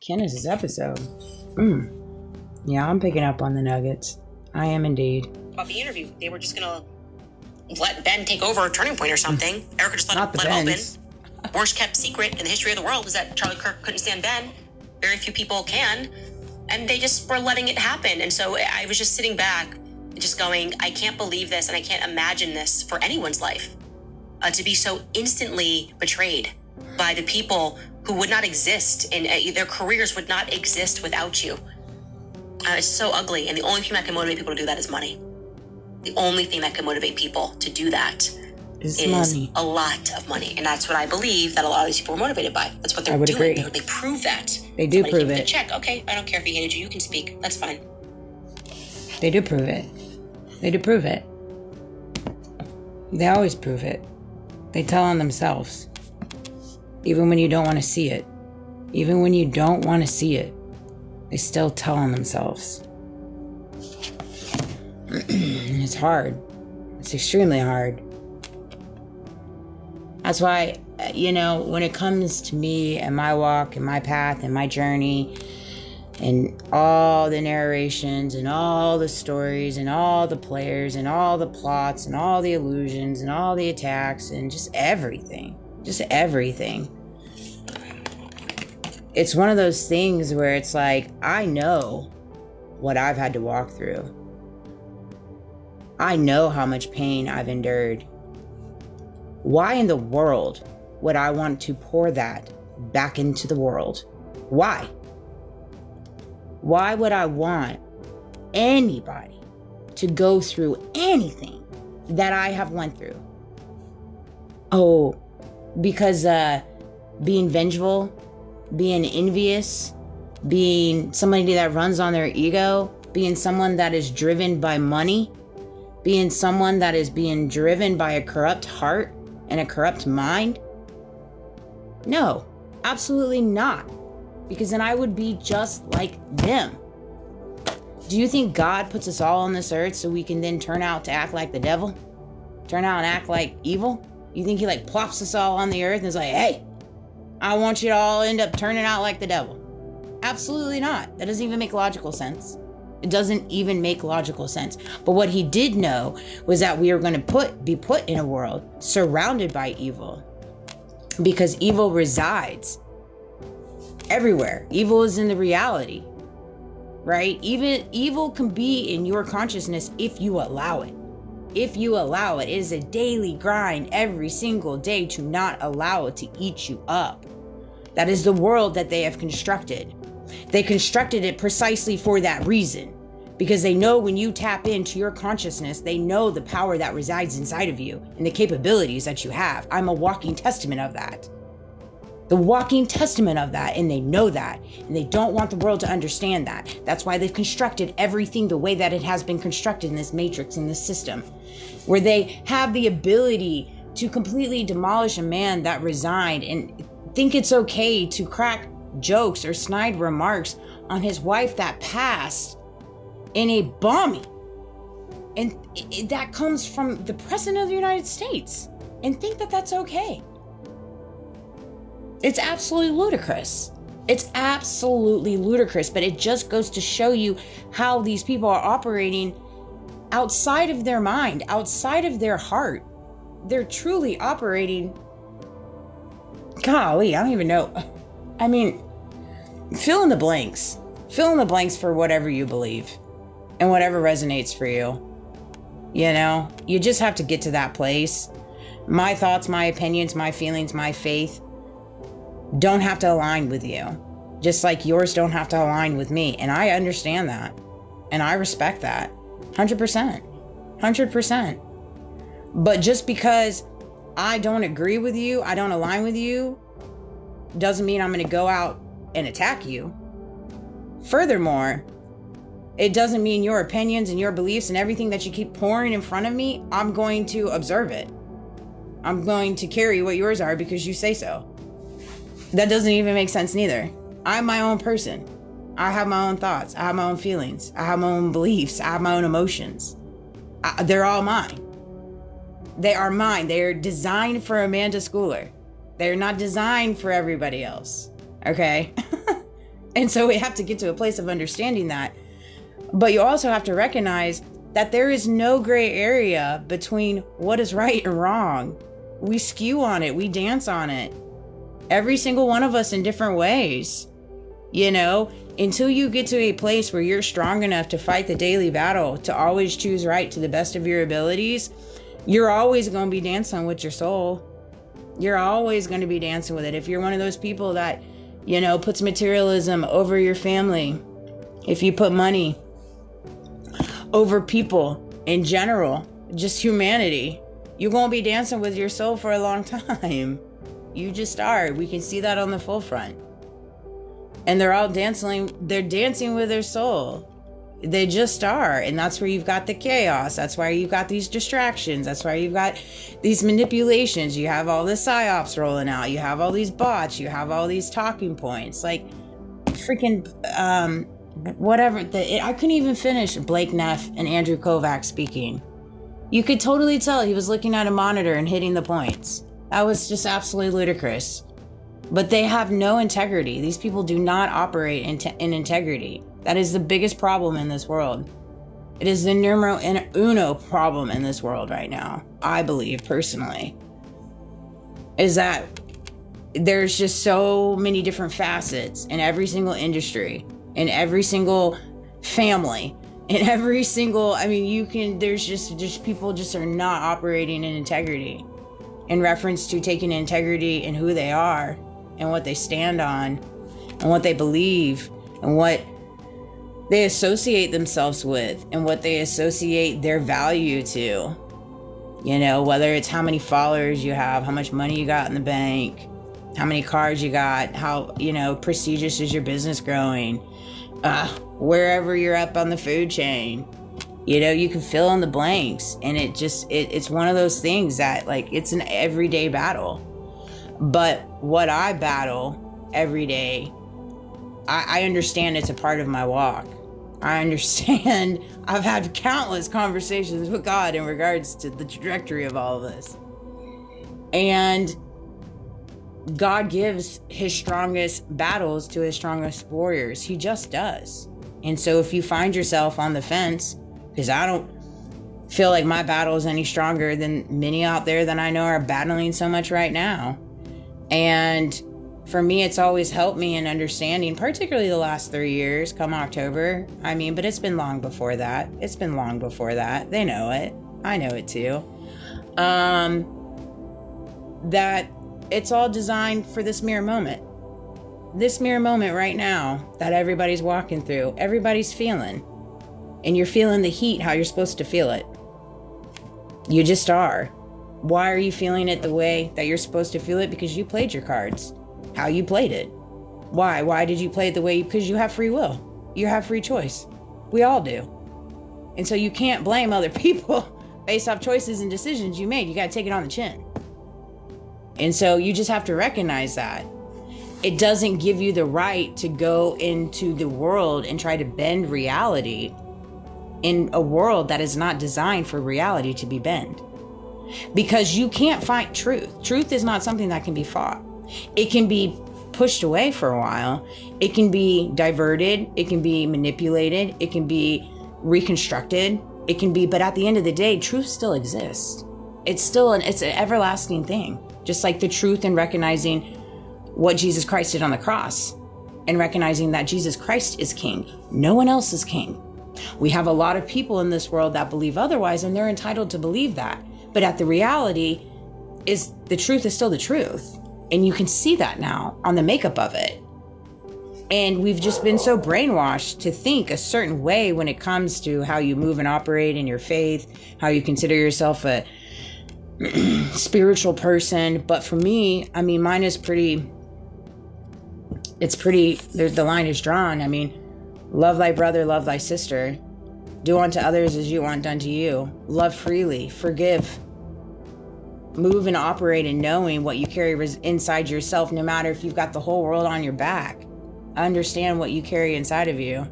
Candace's episode. Yeah, I'm picking up on the nuggets. I am indeed. About the interview, they were just gonna let Ben take over a Turning Point or something. Erica just let it open. Worst kept secret in the history of the world is that Charlie Kirk couldn't stand Ben. Very few people can. And they just were letting it happen. And so I was just sitting back and just going, I can't believe this and I can't imagine this for anyone's life. To be so instantly betrayed by the people who would not exist and their careers would not exist without you. It's so ugly. And the only thing that can motivate people to do that is money. The only thing that can motivate people to do that is money. A lot of money. And that's what I believe that a lot of these people are motivated by. That's what they're doing. They prove that. They do prove it. Check. Okay, I don't care if he hated you. You can speak. That's fine. They do prove it. They do prove it. They always prove it. They tell on themselves. Even when you don't want to see it. Even when you don't want to see it. They still tell on themselves. It's hard. It's extremely hard. That's why, when it comes to me and my walk and my path and my journey and all the narrations and all the stories and all the players and all the plots and all the illusions and all the attacks and just everything. It's one of those things where it's like, I know what I've had to walk through. I know how much pain I've endured. Why in the world would I want to pour that back into the world? Why? Why would I want anybody to go through anything that I have went through? Oh, because being vengeful, being envious, being somebody that runs on their ego, being someone that is driven by money, being someone that is being driven by a corrupt heart and a corrupt mind? No, absolutely not. Because then I would be just like them. Do you think God puts us all on this earth so we can then turn out to act like the devil? Turn out and act like evil? You think he plops us all on the earth and is like, hey, I want you to all end up turning out like the devil? Absolutely not. That doesn't even make logical sense. It doesn't even make logical sense. But what he did know was that we are going to be put in a world surrounded by evil, because evil resides everywhere. Evil is in the reality, right? Even evil can be in your consciousness if you allow it. If you allow it. It is a daily grind every single day to not allow it to eat you up. That is the world that they have constructed. They constructed it precisely for that reason, because they know when you tap into your consciousness, they know the power that resides inside of you and the capabilities that you have. I'm a walking testament of that. The walking testament of that, and they know that, and they don't want the world to understand that. That's why they've constructed everything the way that it has been constructed in this matrix, in this system, where they have the ability to completely demolish a man that resigned and think it's okay to crack jokes or snide remarks on his wife that passed in a bombing. And that comes from the President of the United States, and think that that's okay. It's absolutely ludicrous. It's absolutely ludicrous, but it just goes to show you how these people are operating outside of their mind, outside of their heart. They're truly operating, golly, I don't even know. I mean, fill in the blanks. Fill in the blanks for whatever you believe and whatever resonates for you. You just have to get to that place. My thoughts, my opinions, my feelings, my faith don't have to align with you, just like yours don't have to align with me. And I understand that, and I respect that 100%. But just because I don't agree with you, I don't align with you, doesn't mean I'm going to go out and attack you. Furthermore, it doesn't mean your opinions and your beliefs and everything that you keep pouring in front of me, I'm going to observe it. I'm going to carry what yours are because you say so. That doesn't even make sense neither. I'm my own person. I have my own thoughts. I have my own feelings. I have my own beliefs. I have my own emotions. They're all mine. They are mine. They're designed for Amanda Schooler. They're not designed for everybody else. Okay? And so we have to get to a place of understanding that. But you also have to recognize that there is no gray area between what is right and wrong. We skew on it. We dance on it. Every single one of us in different ways. You know, until you get to a place where you're strong enough to fight the daily battle, to always choose right to the best of your abilities, you're always going to be dancing with your soul. You're always going to be dancing with it. If you're one of those people that, you know, puts materialism over your family, if you put money over people in general, just humanity, you're going to be dancing with your soul for a long time. You just are. We can see that on the full front. And they're all dancing. They're dancing with their soul. They just are. And that's where you've got the chaos. That's why you've got these distractions. That's why you've got these manipulations. You have all the psyops rolling out. You have all these bots. You have all these talking points. Like freaking, whatever. I couldn't even finish Blake Neff and Andrew Kovac speaking. You could totally tell he was looking at a monitor and hitting the points. That was just absolutely ludicrous. But they have no integrity. These people do not operate in integrity. That is the biggest problem in this world. It is the numero uno problem in this world right now, I believe personally, is that there's just so many different facets in every single industry, in every single family, in every single, I mean, there's just people just are not operating in integrity in reference to taking integrity in who they are and what they stand on and what they believe and what they associate themselves with and what they associate their value to. You know, whether it's how many followers you have, how much money you got in the bank, how many cars you got, how, you know, prestigious is your business growing, wherever you're up on the food chain. You know, you can fill in the blanks, and it's one of those things that, like, it's an everyday battle. But what I battle every day, I understand it's a part of my walk. I understand I've had countless conversations with God in regards to the trajectory of all of this. And God gives his strongest battles to his strongest warriors. He just does. And so if you find yourself on the fence, because I don't feel like my battle is any stronger than many out there that I know are battling so much right now. And for me, it's always helped me in understanding, particularly the last 3 years, come October. I mean, but it's been long before that. It's been long before that. They know it. I know it too. That it's all designed for this mere moment. This mere moment right now that everybody's walking through, everybody's feeling. And you're feeling the heat how you're supposed to feel it. You just are. Why are you feeling it the way that you're supposed to feel it? Because you played your cards. How you played it. Why? Why did you play it the way? Because you have free will. You have free choice. We all do. And so you can't blame other people based off choices and decisions you made. You got to take it on the chin. And so you just have to recognize that. It doesn't give you the right to go into the world and try to bend reality in a world that is not designed for reality to be bent. Because you can't fight truth. Truth is not something that can be fought. It can be pushed away for a while. It can be diverted. It can be manipulated. It can be reconstructed. It can be, but at the end of the day, truth still exists. It's an everlasting thing. Just like the truth in recognizing what Jesus Christ did on the cross and recognizing that Jesus Christ is king. No one else is king. We have a lot of people in this world that believe otherwise, and they're entitled to believe that. But at the reality is the truth is still the truth. And you can see that now on the makeup of it. And we've just been so brainwashed to think a certain way when it comes to how you move and operate in your faith, how you consider yourself a spiritual person. But for me, I mean, mine is the line is drawn. I mean, love thy brother, love thy sister. Do unto others as you want done to you. Love freely, forgive. Move and operate in knowing what you carry inside yourself, no matter if you've got the whole world on your back. Understand what you carry inside of you.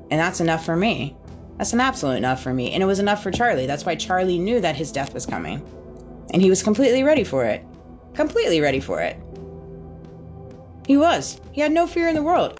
And that's enough for me. That's an absolute enough for me. And it was enough for Charlie. That's why Charlie knew that his death was coming. And he was completely ready for it. Completely ready for it. He was. He had no fear in the world.